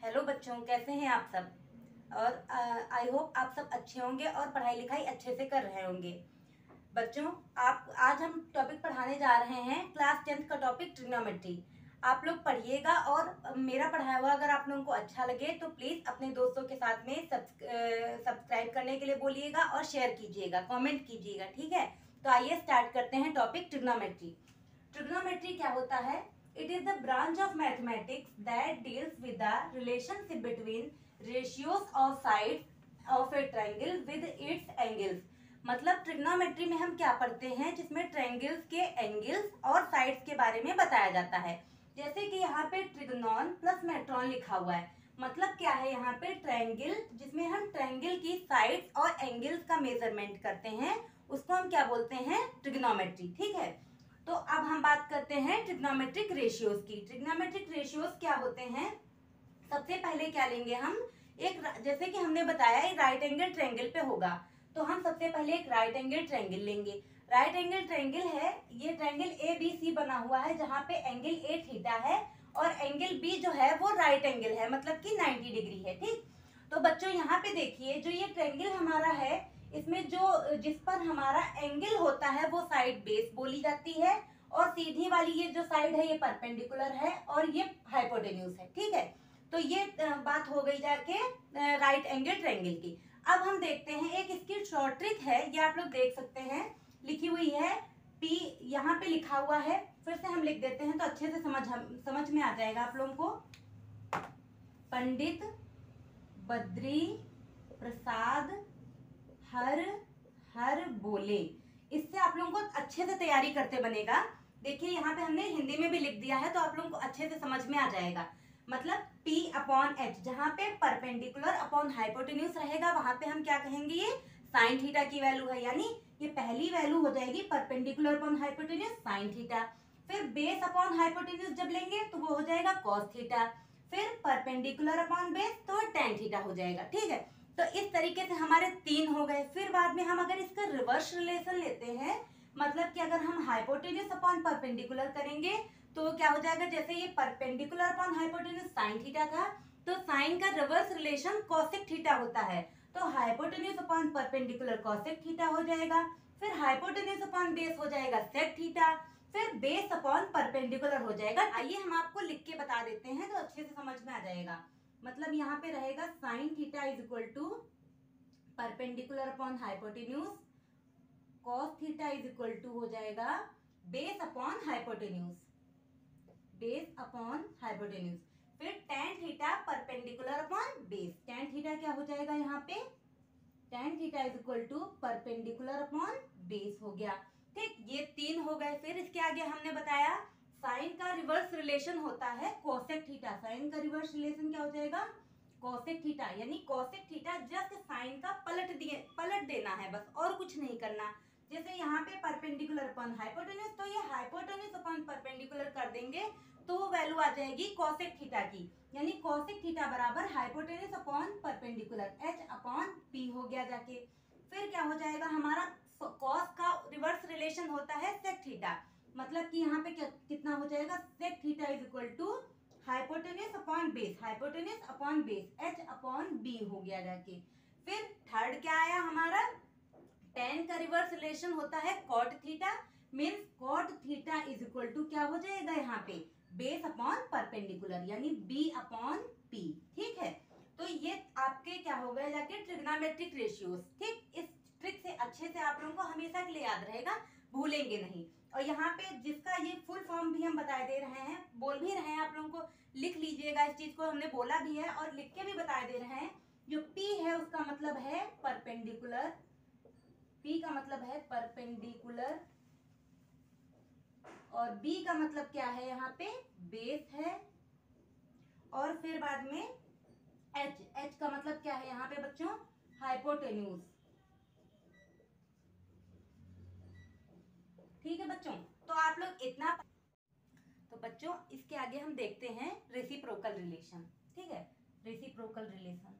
Hello बच्चों, कैसे हैं आप सब। और आई होप आप सब अच्छे होंगे और पढ़ाई लिखाई अच्छे से कर रहे होंगे। बच्चों, आप आज हम टॉपिक पढ़ाने जा रहे हैं क्लास 10th का टॉपिक ट्रिग्नोमेट्री। आप लोग पढ़िएगा और मेरा पढ़ाया हुआ अगर आप लोगों को अच्छा लगे तो प्लीज अपने दोस्तों के साथ में सब्सक्राइब करने के लिए बोलिएगा और शेयर कीजिएगा, कमेंट कीजिएगा, ठीक है। तो आइए स्टार्ट करते हैं टॉपिक ट्रिग्नोमेट्री। ट्रिग्नोमेट्री क्या होता है? It is the branch of mathematics that deals with the relationship between ratios of sides of a triangle with its angles। मतलब ट्रिग्नोमेट्री में हम क्या पढ़ते हैं जिसमें ट्रायंगल्स के एंगल्स और साइड्स के बारे में बताया जाता है। जैसे कि यहाँ पे ट्रिग्नोन प्लस मेट्रॉन लिखा हुआ है। मतलब क्या है, यहाँ पे ट्रायंगल जिसमें हम ट्रायंगल की साइड्स और एंगल्स का मेजरमेंट करते हैं उसको हम क्या बोलते हैं? ट्रिग्नोमेट्री, ठीक है। तो अब हम बात करते हैं ट्रिग्नोमेट्रिक रेशियोज की। ट्रिग्नोमेट्रिक रेशियोज क्या होते हैं? सबसे पहले क्या लेंगे हम, एक जैसे कि हमने बताया एक राइट एंगल ट्रायंगल पे होगा तो हम सबसे पहले एक राइट एंगल ट्रायंगल लेंगे। राइट एंगल ट्रायंगल है, ये ट्रायंगल ए बी सी बना हुआ है जहाँ पे एंगल ए थीटा है और एंगल बी जो है वो राइट एंगल है, मतलब कि 90 डिग्री है, ठीक। तो बच्चों यहाँ पे देखिए, जो ये ट्रायंगल हमारा है इसमें जो जिस पर हमारा एंगल होता है वो साइड बेस बोली जाती है और सीधी वाली ये जो साइड है ये परपेंडिकुलर है और ये हाइपोटेन्यूज है, ठीक है। तो ये बात हो गई जाके राइट एंगल ट्रायंगल की। अब हम देखते हैं एक इसकी शॉर्ट ट्रिक है, ये आप लोग देख सकते हैं, लिखी हुई है पी, यहाँ पे लिखा हुआ है, फिर से हम लिख देते हैं तो अच्छे से समझ में आ जाएगा आप लोगों को। पंडित बद्री प्रसाद हर हर बोले, इससे आप लोगों को अच्छे से तैयारी करते बनेगा। देखिए यहाँ पे हमने हिंदी में भी लिख दिया है तो आप लोगों को अच्छे से समझ में आ जाएगा। मतलब P अपॉन एच, जहाँ पे परपेंडिकुलर अपॉन हाइपोटेन्यूज रहेगा वहां पे हम क्या कहेंगे, ये साइन थीटा की वैल्यू है, यानी ये पहली वैल्यू हो जाएगी perpendicular upon hypotenuse sine theta. फिर बेस अपॉन हाइपोटेन्यूज जब लेंगे तो वो हो जाएगा कॉस थीटा, फिर परपेंडिकुलर अपॉन बेस तो टेन थीटा हो जाएगा, ठीक है। तो इस तरीके से हमारे 3 हो गए। फिर बाद में हम अगर इसका रिवर्स रिलेशन लेते हैं, मतलब कि अगर हम हाइपोटेन्यूज अपॉन परपेंडिकुलर करेंगे तो क्या हो जाएगा, जैसे ये perpendicular upon hypotenuse sine theta था तो साइन का रिवर्स रिलेशन कॉसेक थीटा होता है, तो hypotenuse upon perpendicular cosec theta हो जाएगा। फिर हाइपोटेन्यूज अपॉन बेस हो जाएगा सेक थीटा, फिर बेस अपॉन परपेंडिकुलर हो जाएगा। आइए हम आपको लिख के बता देते हैं तो अच्छे से समझ में आ जाएगा। मतलब यहाँ पे रहेगा sine theta is equal to perpendicular upon hypotenuse, cos theta is equal to हो जाएगा base upon hypotenuse, base upon hypotenuse. फिर tan theta perpendicular upon base, tan theta क्या हो जाएगा यहाँ पे, tan theta is equal to perpendicular upon base हो गया, ठीक। ये 3 हो गए। फिर इसके आगे हमने बताया साइन का रिवर्स रिलेशन होता है कोसेक थीटा। साइन का रिवर्स रिलेशन क्या हो जाएगा, कोसेक थीटा, यानी कोसेक थीटा जस्ट साइन का पलट देना है बस, और कुछ नहीं करना। जैसे यहाँ पे परपेंडिकुलर अपॉन हाइपोटेन्यूज तो ये हाइपोटेन्यूज अपॉन परपेंडिकुलर कर देंगे तो वो वैल्यू आ जाएगी कोसेक थीटा की, यानी कोसेक थीटा बराबर hypotenuse upon perpendicular h upon p हो गया जाके। फिर क्या हो जाएगा, हमारा कॉस का रिवर्स रिलेशन होता है सेक थीटा, मतलब कि यहाँ पे कितना हो जाएगा, sec theta is equal to hypotenuse upon base, hypotenuse upon base h upon b हो गया जाके। फिर थर्ड क्या आया हमारा, टेन का रिवर्स रिलेशन होता है cot theta, means cot theta is equal to क्या हो जाएगा यहाँ पे, बेस अपॉन परपेंडिकुलर, यानी b अपॉन p, ठीक है। तो ये आपके क्या हो गए जाके ट्रिग्नोमेट्रिक रेशियोज, ठीक। इस ट्रिक से अच्छे से आप लोगों को हमेशा के लिए याद रहेगा, भूलेंगे नहीं। और यहाँ पे जिसका ये फुल फॉर्म भी हम बता दे रहे हैं, बोल भी रहे हैं आप लोगों को, लिख लीजिएगा, इस चीज को हमने बोला भी है और लिख के भी बता दे रहे हैं। जो P है उसका मतलब है परपेंडिकुलर, P का मतलब है परपेंडिकुलर और B का मतलब क्या है, यहाँ पे बेस है, और फिर बाद में H का मतलब क्या है यहाँ पे बच्चों, हाइपोटेन्यूज, ठीक है बच्चों। तो आप लोग इतना, तो बच्चों इसके आगे हम देखते हैं रेसिप्रोकल रिलेशन, ठीक है। रेसिप्रोकल रिलेशन,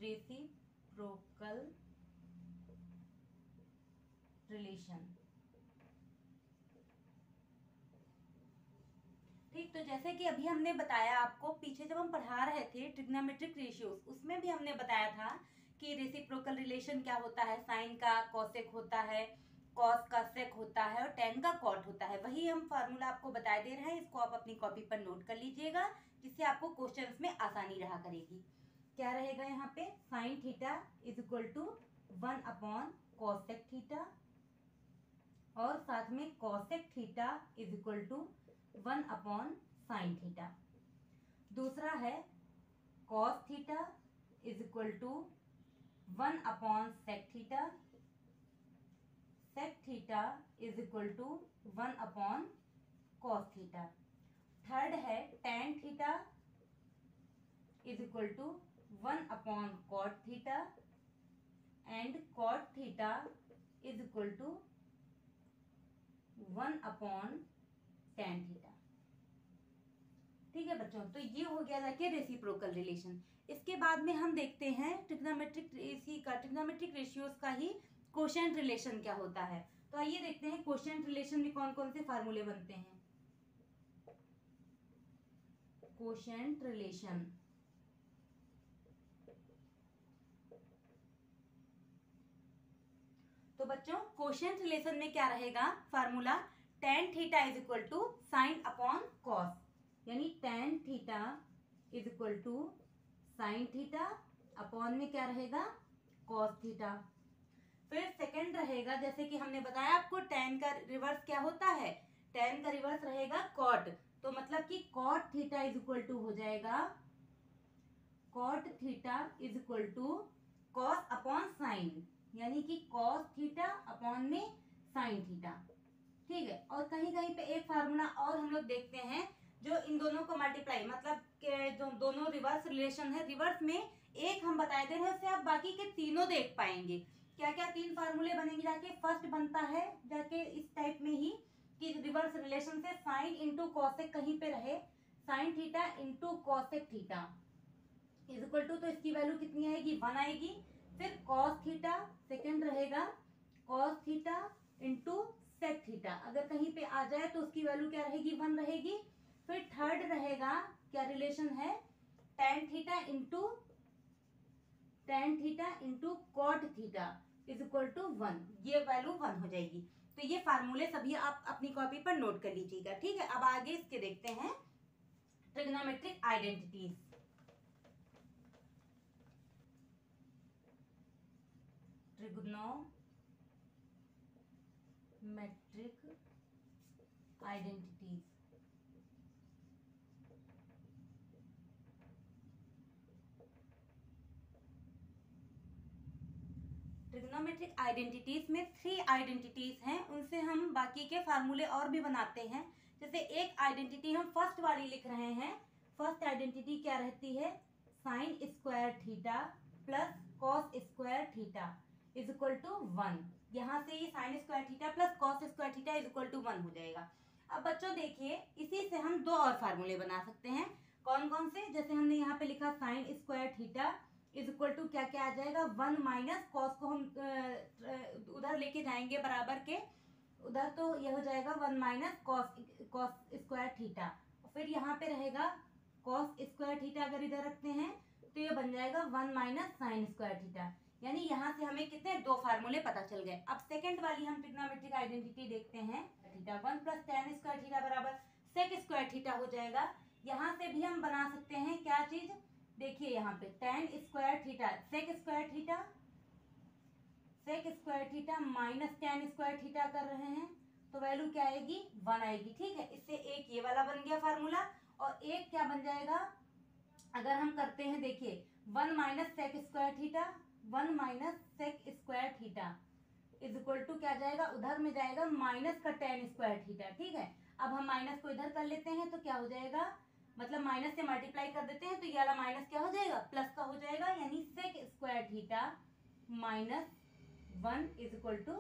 रेसिप्रोकल रिलेशन, ठीक। तो जैसे कि अभी हमने बताया आपको, पीछे जब हम पढ़ा रहे थे ट्रिग्नोमेट्रिक रेशियोज, उसमें भी हमने बताया था कि रेसिप्रोकल रिलेशन क्या होता है, साइन का कॉसेक होता है, कॉस का सेक होता है और टेन का कॉट होता है। वही हम फार्मूला आपको बता दे रहे हैं, इसको आप अपनी कॉपी पर नोट कर लीजिएगा, जिससे आपको क्वेश्चंस में आसानी रहा करेगी। क्या रहेगा यहाँ पे, sine theta is equal to 1 upon cosec theta, और साथ में cosec theta is equal to 1 upon sine theta. दूसरा है cos theta is equal to 1 upon sec theta, sec theta is equal to 1 upon cos theta. Third है tan theta is equal to 1 upon cot theta, and cot theta is equal to 1 upon tan theta. ठीक है बच्चों, तो ये हो गया जाके reciprocal relation. इसके बाद में हम देखते हैं ट्रिग्नोमेट्रिक रेशियोज का ही कोशेंट रिलेशन क्या होता है। तो आइए देखते हैं कोशेंट रिलेशन में कौन कौन से फार्मूले बनते हैं। कोशेंट रिलेशन, तो बच्चों कोशेंट रिलेशन में क्या रहेगा formula, tan theta is equal to sine upon cos, यानी tan theta is equal to sine theta upon में क्या रहेगा, कॉस थीटा। फिर सेकंड रहेगा, जैसे कि हमने बताया आपको टेन का रिवर्स क्या होता है, टेन का रिवर्स रहेगा कॉट, तो मतलब कि cot theta is equal to हो जाएगा cot theta is equal to cos upon sine, यानी कि कॉस थीटा अपॉन में साइन थीटा। ठीक है, और कहीं कहीं पे एक फार्मूला और हम लोग देखते हैं जो इन दोनों को मल्टीप्लाई, मतलब के जो दोनों रिवर्स रिलेशन है, रिवर्स में एक हम बताए दे रहे हैं, उससे आप बाकी के तीनों देख पाएंगे। क्या क्या तीन फार्मूले बनेंगे जाके, फर्स्ट बनता है जाके इस टाइप में ही कि रिवर्स रिलेशन से साइन इंटू कॉसेक कहीं पे रहे, sine theta into cosec theta is equal to, तो इसकी वैल्यू कितनी आएगी, 1 आएगी। फिर कॉस थीटा सेकेंड रहेगा, cos theta into sec theta, अगर कहीं पे आ जाए तो उसकी वैल्यू क्या रहेगी, 1 रहेगी। फिर थर्ड रहेगा, क्या रिलेशन है, tan theta into cot theta is equal to 1, ये वैल्यू 1 हो जाएगी। तो ये फार्मूले सभी आप अपनी कॉपी पर नोट कर लीजिएगा। ठीक है, अब आगे इसके देखते हैं trigonometric identities. Trigonometric identities, trigonometric identities में 3 आइडेंटिटीज हैं, उनसे हम बाकी के फार्मूले और भी बनाते हैं। जैसे एक आइडेंटिटी हम फर्स्ट वाली लिख रहे हैं, फर्स्ट आइडेंटिटी क्या रहती है, sine square theta plus cos square theta is equal to 1। यहाँ से ये sine square theta plus cos square theta is equal to 1 हो जाएगा। अब बच्चों देखिए, इसी से हम 2 और फार्मूले बना सकते हैं। कौन कौन से, जैसे हमने यहाँ पे लिखा sine square theta is equal to क्या क्या आ जाएगा, 1 माइनस कॉस को हम उधर लेके जाएंगे बराबर के उधर, तो यह हो जाएगा 1 माइनस कॉस स्क्वायर थीटा। फिर यहाँ पे रहेगा कॉस स्क्वायर थीटा, अगर इधर रखते हैं तो ये बन जाएगा 1 माइनस साइन स्क्वायर थीटा। यानी यहाँ से हमें कितने 2 फार्मूले पता चल गए। अब सेकंड वाली हम ट्रिग्नोमेट्रिक आइडेंटिटी देखते हैं, theta 1 plus ten square theta बराबर सेक स्क्वायर थीटा हो जाएगा। यहाँ से भी हम बना सकते हैं क्या चीज, देखिए यहाँ पे tan square theta sec square theta minus tan square theta कर रहे हैं, तो वैल्यू क्या आएगी, 1 आएगी। ठीक है, इससे एक ये वाला बन गया फार्मूला, और एक क्या बन जाएगा, अगर हम करते हैं देखिए 1 minus sec square theta, 1 minus sec square theta is equal to क्या जाएगा, उधर में जाएगा माइनस का टेन स्क्वायर थीटा। ठीक है, अब हम माइनस को इधर कर लेते हैं तो क्या हो जाएगा, मतलब माइनस से मल्टीप्लाई कर देते हैं तो ये वाला माइनस क्या हो जाएगा, प्लस का हो जाएगा, यानी sec square theta minus 1 is equal to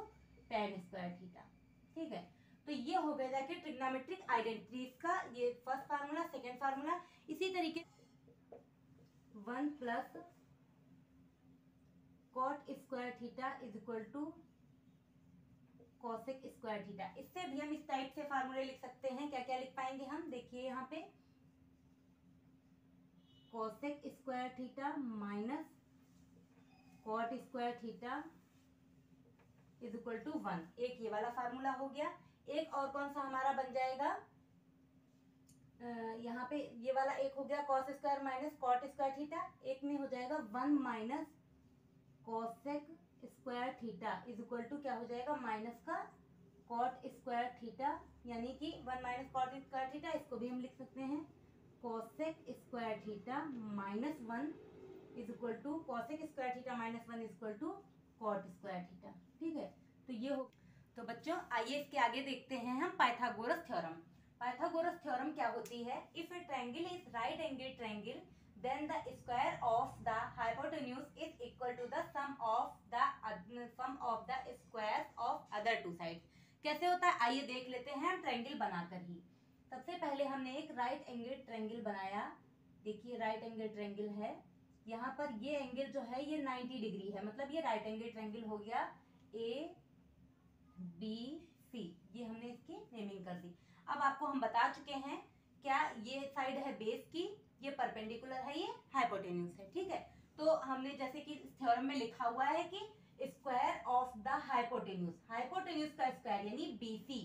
tan square theta. ठीक है, तो ये हो गया जाके ट्रिग्नोमेट्रिक आइडेंटिटीज का ये फर्स्ट फार्मूला, सेकेंड फार्मूला। इसी तरीके 1 plus cot square theta is equal to cosec square theta. इससे भी हम इस टाइप से फार्मूले लिख सकते हैं। क्या क्या लिख पाएंगे हम, देखिए यहाँ पे cosec square theta minus cot square theta is equal to 1। एक ये वाला फार्मूला हो गया। एक और कौन सा हमारा बन जाएगा, यहाँ पे ये वाला एक हो गया cos square minus cot square theta. एक में हो जाएगा 1 minus cosec square theta is equal to क्या हो जाएगा, माइनस का कॉट स्क्वायर थीटा, यानी कि 1 माइनस कॉट स्क्वायर थीटा। इसको भी हम लिख सकते हैं cosec square theta minus 1 is equal to cosec square theta minus 1 is equal to cot square theta. ठीक है, तो ये हो। तो बच्चों आइए इसके आगे देखते हैं हम पाइथागोरस थ्योरम। पाइथागोरस थ्योरम क्या होती है, if A triangle is right angle triangle then the square of the hypotenuse is equal to the sum of the squares of other two sides। कैसे होता है आइए देख लेते हैं हम ट्रायंगल बनाकर ही। सबसे पहले हमने एक राइट एंगल ट्रायंगल बनाया। देखिए राइट एंगल ट्रायंगल है, यहाँ पर ये एंगल जो है ये 90 डिग्री है, मतलब ये राइट एंगल ट्रायंगल हो गया ए बी सी। ये हमने इसकी नेमिंग कर दी। अब आपको हम बता चुके हैं क्या, ये साइड है बेस की, ये परपेंडिकुलर है, ये हाइपोटेन्यूज है। ठीक है, तो हमने जैसे कि इस थ्योरम में लिखा हुआ है कि square of the hypotenuse, hypotenuse का स्क्वायर यानी बीसी,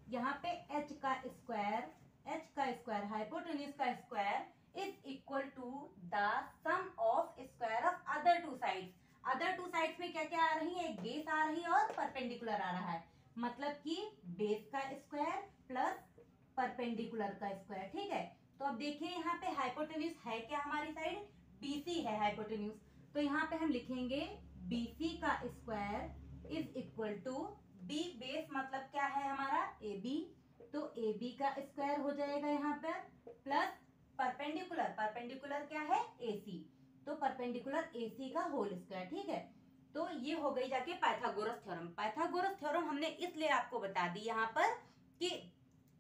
यहाँ पे एच का स्क्वायर हाइपोटेन्यूज का square is equal to the sum of square of other two sides. Other two sides में क्या क्या आ रही है, एक बेस आ रही है और परपेंडिकुलर आ रहा है, मतलब कि बेस का स्क्वायर प्लस परपेंडिकुलर का स्क्वायर। ठीक है, तो अब देखिए यहाँ पे हाइपोटेन्यूज है क्या, हमारी साइड बीसी है हाइपोटेन्यूज, तो यहाँ पे हम लिखेंगे बीसी का square is equal to B base मतलब क्या है हमारा ए बी, तो ए बी का स्क्वायर हो जाएगा यहाँ पर प्लस परपेंडिकुलर क्या है ए सी, तो परपेंडिकुलर ए सी का होल स्क्वायर। ठीक है, तो ये हो गई जाके पाइथागोरस थ्योरम। पाइथागोरस थ्योरम हमने इसलिए आपको बता दी यहाँ पर कि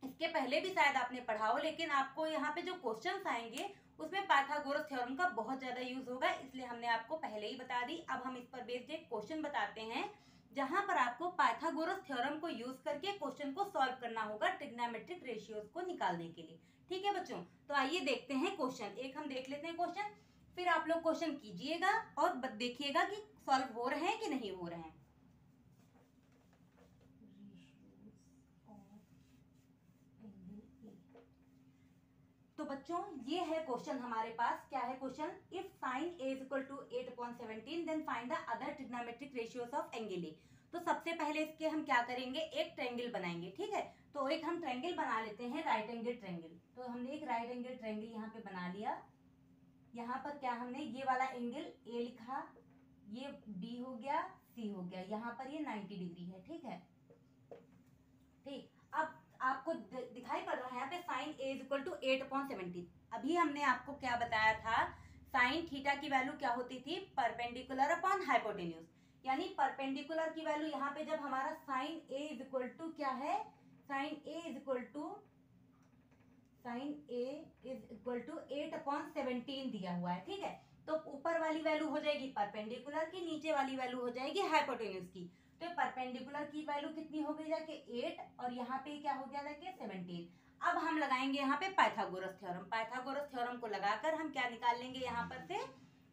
इसके पहले भी शायद आपने पढ़ा हो, लेकिन आपको यहाँ पे जो क्वेश्चंस आएंगे उसमें पाइथागोरस थ्योरम का बहुत ज्यादा यूज होगा, इसलिए हमने आपको पहले ही बता दी। अब हम इस पर बेस्ड एक क्वेश्चन बताते हैं जहां पर आपको पाइथागोरस थ्योरम को यूज करके क्वेश्चन को सॉल्व करना होगा ट्रिग्नोमेट्रिक रेशियोज को निकालने के लिए। ठीक है बच्चों, तो आइए देखते हैं क्वेश्चन। एक हम देख लेते हैं क्वेश्चन, फिर आप लोग क्वेश्चन कीजिएगा और देखिएगा कि सॉल्व हो रहे हैं कि नहीं हो रहे हैं। तो बच्चों ये है क्वेश्चन हमारे पास। क्या है question, if sine A is equal to 8/17 then find the other trigonometric ratios of angle A. तो सबसे पहले इसके हम क्या करेंगे, एक ट्रायंगल बनाएंगे। ठीक है, तो एक हम ट्रायंगल बना लेते हैं राइट एंगल ट्रायंगल। तो हमने एक राइट एंगल ट्रायंगल यहाँ पे बना लिया। यहाँ पर क्या हमने ये वाला एंगल ए लिखा, ये बी हो गया, सी हो गया, यहाँ पर ये 90 डिग्री है। ठीक है, ठीक, अब आपको दिखाई पड़ रहा है यहाँ पे sine A is equal to 8/17। अभी हमने आपको क्या बताया था, साइन थीटा की वैल्यू क्या होती थी, परपेंडिकुलर अपॉन हाइपोटेन्यूज, यानी परपेंडिकुलर की वैल्यू यहाँ पे जब हमारा sine A is equal to क्या है, sine A is equal to 8/17 दिया हुआ है। ठीक है, तो ऊपर वाली वैल्यू हो जाएगी परपेंडिकुलर की, नीचे वाली वैल्यू हो जाएगी हाइपोटेन्यूज की। तो परपेंडिकुलर की वैल्यू कितनी हो गई जाके 8 और यहाँ पे क्या हो गया जाके 17। अब हम लगाएंगे यहाँ पे पाइथागोरस थ्योरम। पाइथागोरस थ्योरम को लगाकर हम क्या निकाल लेंगे, यहाँ पर से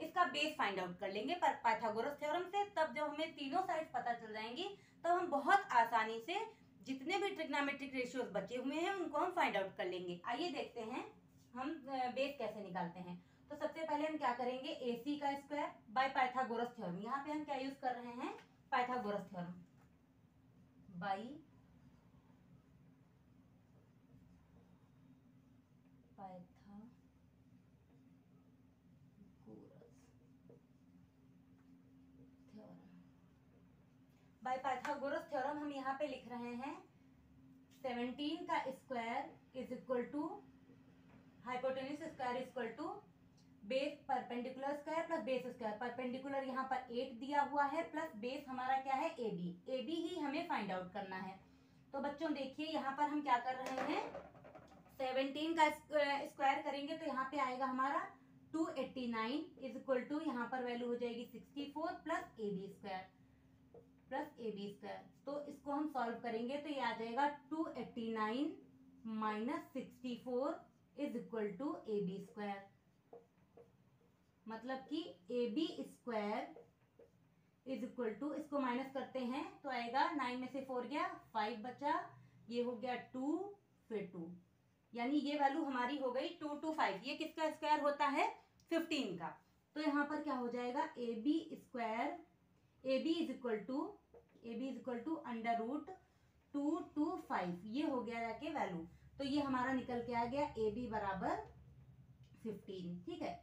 इसका बेस फाइंड आउट कर लेंगे पर पाइथागोरस थ्योरम से। तब जब हमें तीनों साइड पता चल जाएंगी तब हम बहुत आसानी से जितने भी ट्रिग्नोमेट्रिक रेशियोज बचे हुए हैं उनको हम फाइंड आउट कर लेंगे। आइए देखते हैं हम बेस कैसे निकालते हैं। तो सबसे पहले हम क्या करेंगे, ए सी का स्क्वायर बाय पाइथागोरस थ्योरम। यहाँ पे हम क्या यूज कर रहे हैं, Pythagoras theorem by Pythagoras theorem हम यहाँ पे लिख रहे हैं 17 का square is equal to hypotenuse square is equal to base perpendicular square plus base square. Perpendicular यहाँ पर 8 दिया हुआ है प्लस बेस हमारा क्या है ए बी ही हमें फाइंड आउट करना है। तो बच्चों देखिए यहाँ पर हम क्या कर रहे हैं, 17 का स्क्वायर करेंगे तो यहाँ पे आएगा हमारा 289 इज इक्वल टू यहाँ पर वैल्यू हो जाएगी 64 plus A B square. Plus AB square. तो इसको हम सॉल्व करेंगे तो ये आ जाएगा 289 minus 64 is equal to AB square. मतलब कि AB square is equal to, इसको माइनस करते हैं तो आएगा 9 में से 4 गया 5 बचा, ये हो गया 2 फिर 2, यानी ये वैल्यू हमारी हो गई 225। ये किसका स्क्वायर होता है? 15 का। तो यहाँ पर क्या हो जाएगा? AB square, AB is equal to under root 225, ये हो गया जाके वैल्यू। तो ये हमारा निकल के आ गया AB बराबर 15। ठीक है,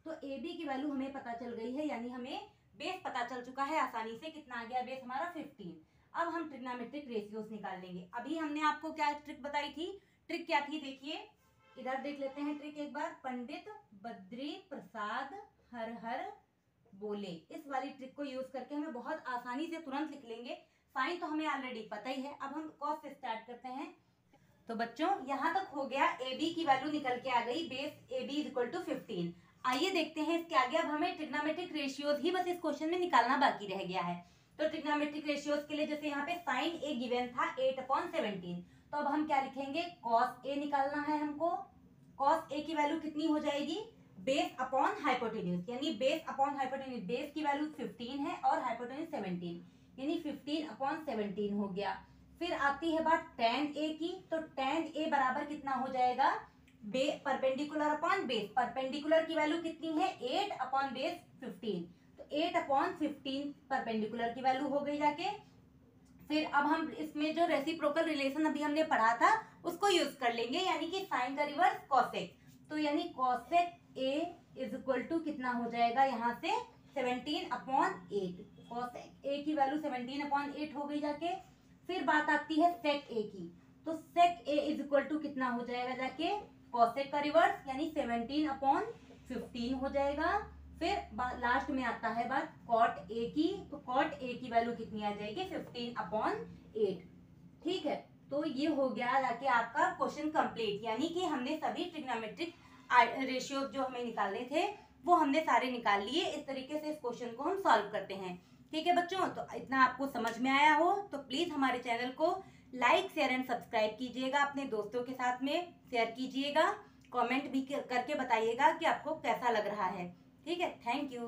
तो AB की वैल्यू हमें पता चल गई है, यानी हमें बेस पता चल चुका है आसानी से। कितना आ गया बेस हमारा? 15। अब हम ट्रिग्नोमेट्रिक रेशियोज निकाल लेंगे। अभी हमने आपको क्या ट्रिक बताई थी? ट्रिक क्या थी? देखिए इधर देख लेते हैं ट्रिक एक बार। पंडित बद्री प्रसाद हर हर बोले, इस वाली ट्रिक को यूज करके हमें बहुत आसानी से तुरंत लिख लेंगे। साइन तो हमें ऑलरेडी पता ही है। अब हम कॉस से स्टार्ट करते हैं। तो बच्चों यहाँ तक हो गया, AB की वैल्यू निकल के आ गई, base AB is equal to 15। आइए देखते हैं इसके आगे। अब हमें ट्रिग्नोमेट्रिक रेशियोज ही बस इस क्वेश्चन में निकालना बाकी रह गया है। तो ट्रिग्नोमेट्रिक रेशियोज के लिए जैसे यहाँ पे साइन A गिवन था 8/17, तो अब हम क्या लिखेंगे? कॉस A निकालना है हमको। कॉस A की वैल्यू कितनी हो जाएगी? बेस अपॉन हाइपोटेन्यूज, यानी बेस अपॉन हाइपोटेन्यूज। बेस की वैल्यू 15 है और हाइपोटेन्यूज 17, यानी 15/17 हो गया। फिर आती है बात tan A की। तो tan A बराबर कितना हो जाएगा? Perpendicular upon base. परपेंडिकुलर की वैल्यू कितनी है? 8 अपॉन बेस 15, तो 8/15 परपेंडिकुलर की वैल्यू हो गई जाके। फिर अब हम इसमें जो रेसिप्रोकल रिलेशन अभी हमने पढ़ा था उसको यूज कर लेंगे, यानी कि साइन का रिवर्स कॉसेक। तो यानी cosec A is equal to कितना हो जाएगा यहाँ से? 17/8। कॉसेक A की वैल्यू 17/8 हो गई जाके। फिर बात आती है सेक A की। तो सेक A इज इक्वल टू कितना हो जाएगा जाके? कॉसेक का रिवर्स, यानी 17/15 हो जाएगा। फिर लास्ट में आता है बात कॉट A की। तो कॉट A की वैल्यू कितनी आ जाएगी? 15/8। ठीक है, तो ये हो गया जाके आपका क्वेश्चन कंप्लीट, यानी कि हमने सभी ट्रिग्नोमेट्रिक रेशियो जो हमें निकालने थे वो हमने सारे निकाल लिए। इस तरीके से इस क्वेश्चन को हम सॉल्व करते हैं। ठीक है बच्चों, तो इतना आपको समझ में आया हो तो प्लीज हमारे चैनल को लाइक शेयर एंड सब्सक्राइब कीजिएगा, अपने दोस्तों के साथ में शेयर कीजिएगा, कमेंट भी करके बताइएगा कि आपको कैसा लग रहा है। ठीक है, थैंक यू।